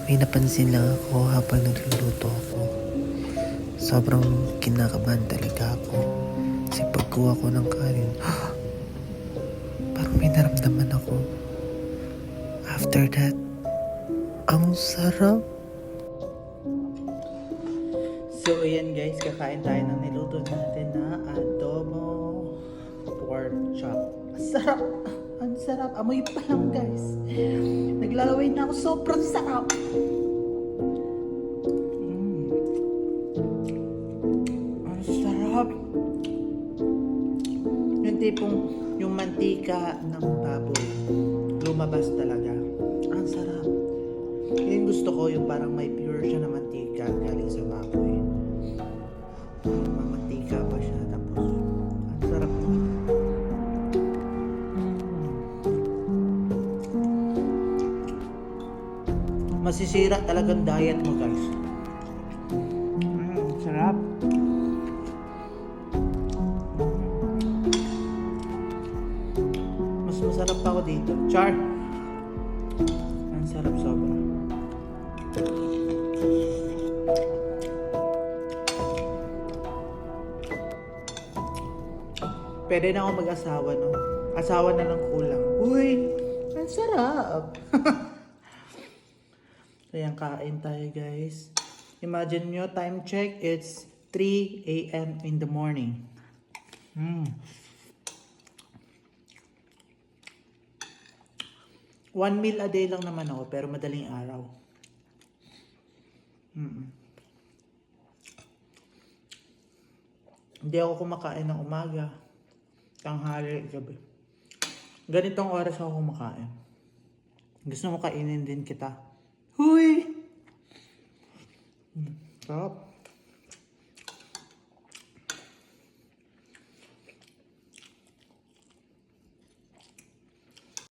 May napansin lang ako habang nagluluto ako. Sobrang kinakabahan talaga ako. Kasi pagkuha ko ng kanin, parang may naramdaman ako. After that, ang sarap. So ayan guys, kakain tayo ng niluto natin na adobo pork chop. Ang sarap! Ang sarap! Amoy pa lang guys. Naglalaway na ako, sobrang sarap! Ang sarap! Yung tipong yung mantika ng baboy lumabas talaga. Ang sarap! Yung gusto ko yung parang may pure siya na mantika galing sa baboy. Mamantika pa siya tapos ang sarap nun. Masisira talagang diet mo guys. Sarap. Mas masarap pa ako dito. Char! Ang sarap sobra. Pwede na ako mag-asawa, no? Asawa na lang kulang. Uy! Ang sarap! So, yan, kain tayo, guys. Imagine nyo, time check, it's 3 a.m. in the morning. One meal a day lang naman ako, pero madaling araw. Hindi ako kumakain ng umaga, tanghali, gabi. Ganitong oras ako kumakain. Gusto mo kainin din kita? Huy! Sarap.